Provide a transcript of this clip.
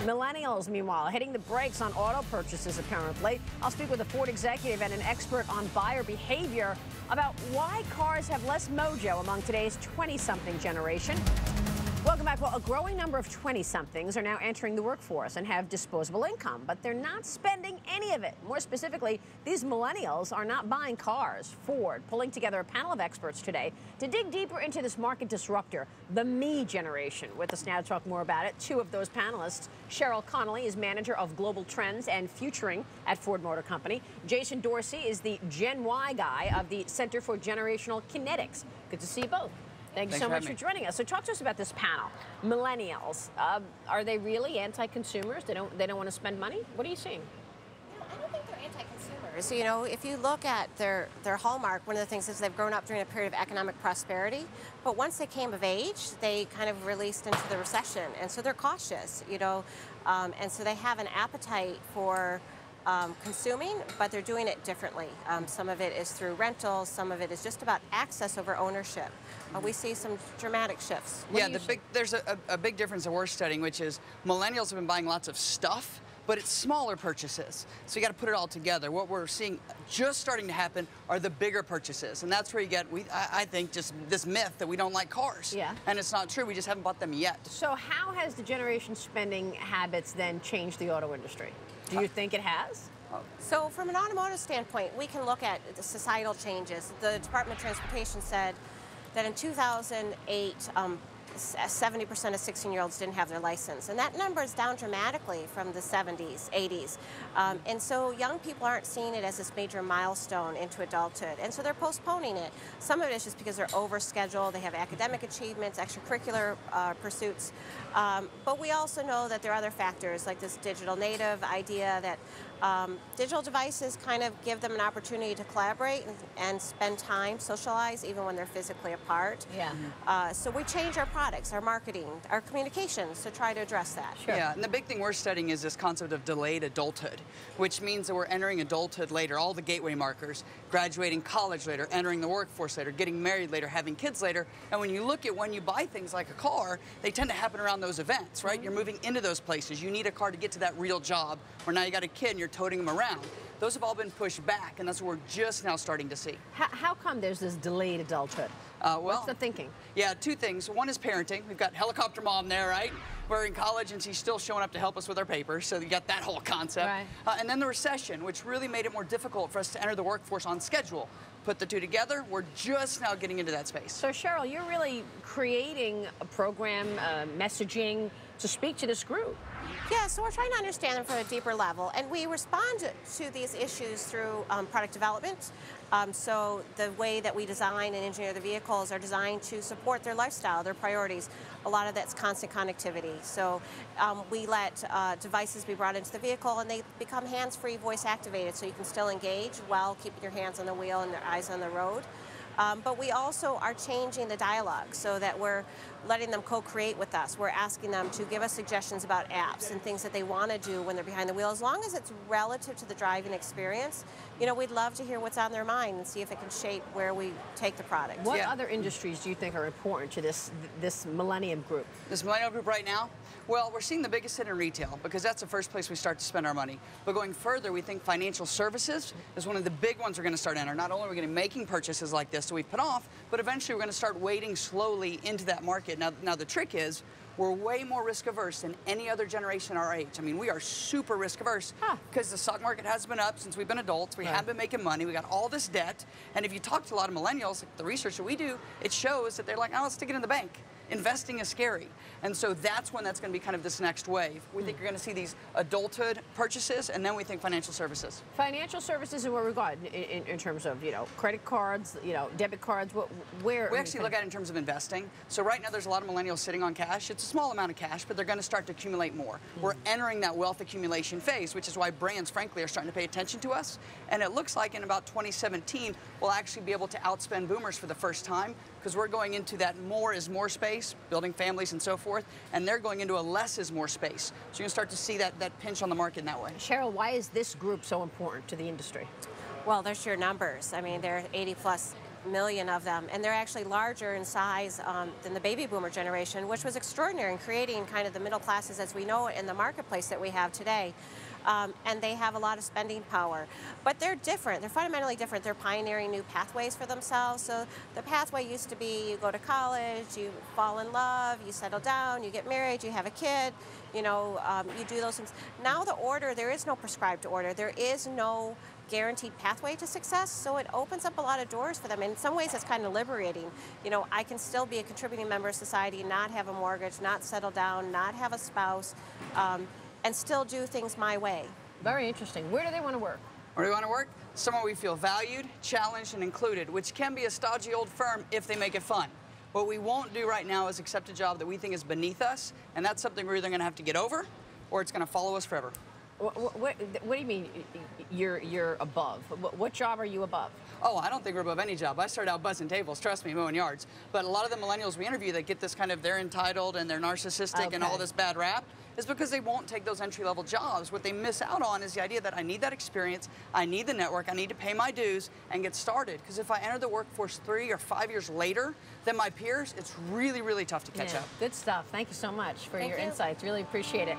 Millennials, meanwhile, hitting the brakes on auto purchases, apparently. I'll speak with a Ford executive and an expert on buyer behavior about why cars have less mojo among today's 20-something generation. Welcome back. Well, a growing number of 20-somethings are now entering the workforce and have disposable income, but they're not spending any of it. More specifically, these millennials are not buying cars. Ford pulling together a panel of experts today to dig deeper into this market disruptor, the me generation. With us now to talk more about it, two of those panelists. Cheryl Connolly is manager of global trends and futuring at Ford Motor Company. Jason Dorsey is the Gen Y guy of the Center for Generational Kinetics. Good to see you both. Thank you so much for joining us. So talk to us about this panel. Millennials, are they really anti-consumers? They don't want to spend money? What are you seeing? I don't think they're anti-consumers. You know, if you look at their hallmark, one of the things is they've grown up during a period of economic prosperity, but once they came of age, they kind of released into the recession, and so they're cautious, you know, and so they have an appetite for consuming, but they're doing it differently. Some of it is through rentals, some of it is just about access over ownership. We see some dramatic shifts. There's a big difference that we're studying, which is millennials have been buying lots of stuff, but it's smaller purchases. So you got to put it all together. What we're seeing just starting to happen are the bigger purchases, and that's where you get, I think, just this myth that we don't like cars. Yeah. And it's not true. We just haven't bought them yet. So how has the generation spending habits then changed the auto industry? Do you think it has? So from an automotive standpoint, we can look at the societal changes. The Department of Transportation said that in 2008, 70% of 16-year-olds didn't have their license. And that number is down dramatically from the 70s, 80s. And so young people aren't seeing it as this major milestone into adulthood. And so they're postponing it. Some of it is just because they're overscheduled. They have academic achievements, extracurricular pursuits. But we also know that there are other factors, like this digital native idea that digital devices kind of give them an opportunity to collaborate and spend time, socialize, even when they're physically apart. Yeah. So we change our products, our marketing, our communications to try to address that. Sure. Yeah, and the big thing we're studying is this concept of delayed adulthood, which means that we're entering adulthood later, all the gateway markers, graduating college later, entering the workforce later, getting married later, having kids later. And when you look at when you buy things like a car, they tend to happen around those events, right? You're moving into those places. You need a car to get to that real job, or now you got a kid and you're toting them around. Those have all been pushed back, and that's what we're just now starting to see. How come there's this delayed adulthood? What's the thinking? Yeah, two things. One is parenting. We've got helicopter mom there, right? We're in college, and she's still showing up to help us with our papers, so you got that whole concept. Right. And then the recession, which really made it more difficult for us to enter the workforce on schedule. Put the two together, we're just now getting into that space. So Cheryl, you're really creating a program, messaging to speak to this group. Yeah, so we're trying to understand them from a deeper level, and we respond to these issues through product development. So the way that we design and engineer the vehicles are designed to support their lifestyle, their priorities. A lot of that's constant connectivity. So we let devices be brought into the vehicle, and they become hands-free, voice-activated, so you can still engage while keeping your hands on the wheel and your eyes on the road. But we also are changing the dialogue so that we're letting them co-create with us. We're asking them to give us suggestions about apps and things that they want to do when they're behind the wheel. As long as it's relative to the driving experience, you know, we'd love to hear what's on their mind and see if it can shape where we take the product. What other industries do you think are important to this millennium group? This millennial group right now? Well, we're seeing the biggest hit in retail because that's the first place we start to spend our money. But going further, we think financial services is one of the big ones we're going to start entering. Not only are we going to be making purchases like this that we've put off, but eventually we're going to start wading slowly into that market. Now the trick is, we're way more risk averse than any other generation our age. I mean, we are super risk averse because the stock market has been up since we've been adults. We have been making money. We got all this debt. And if you talk to a lot of millennials, the research that we do, it shows that they're like, oh, let's stick it in the bank. Investing is scary. And so that's when that's going to be kind of this next wave. We think you're going to see these adulthood purchases, and then we think financial services. Financial services in what regard? In terms of, you know, credit cards, you know, debit cards, where? We actually look at it in terms of investing. So right now there's a lot of millennials sitting on cash. It's a small amount of cash, but they're going to start to accumulate more. We're entering that wealth accumulation phase, which is why brands, frankly, are starting to pay attention to us. And it looks like in about 2017, we'll actually be able to outspend boomers for the first time, because we're going into that more is more space, building families and so forth, and they're going into a less is more space. So you're going to start to see that pinch on the market in that way. Cheryl, why is this group so important to the industry? Well, there's your numbers. I mean, they're 80+ million of them, and they're actually larger in size than the baby boomer generation, which was extraordinary in creating kind of the middle classes as we know it in the marketplace that we have today. And they have a lot of spending power. But they're different. They're fundamentally different. They're pioneering new pathways for themselves. So the pathway used to be you go to college, you fall in love, you settle down, you get married, you have a kid, you know, you do those things. Now the order, there is no prescribed order. There is no guaranteed pathway to success, so it opens up a lot of doors for them. And in some ways, it's kind of liberating. You know, I can still be a contributing member of society, not have a mortgage, not settle down, not have a spouse, and still do things my way. Very interesting. Where do they want to work? Where do we want to work? Somewhere we feel valued, challenged, and included, which can be a stodgy old firm if they make it fun. What we won't do right now is accept a job that we think is beneath us, and that's something we're either going to have to get over, or it's going to follow us forever. What do you mean you're above? What job are you above? Oh, I don't think we're above any job. I started out buzzing tables, trust me, mowing yards. But a lot of the millennials we interview that get this kind of, they're entitled and they're narcissistic and all this bad rap, is because they won't take those entry-level jobs. What they miss out on is the idea that I need that experience, I need the network, I need to pay my dues and get started. Because if I enter the workforce 3 or 5 years later than my peers, it's really, really tough to catch up. Good stuff. Thank you so much for your insights. Really appreciate it.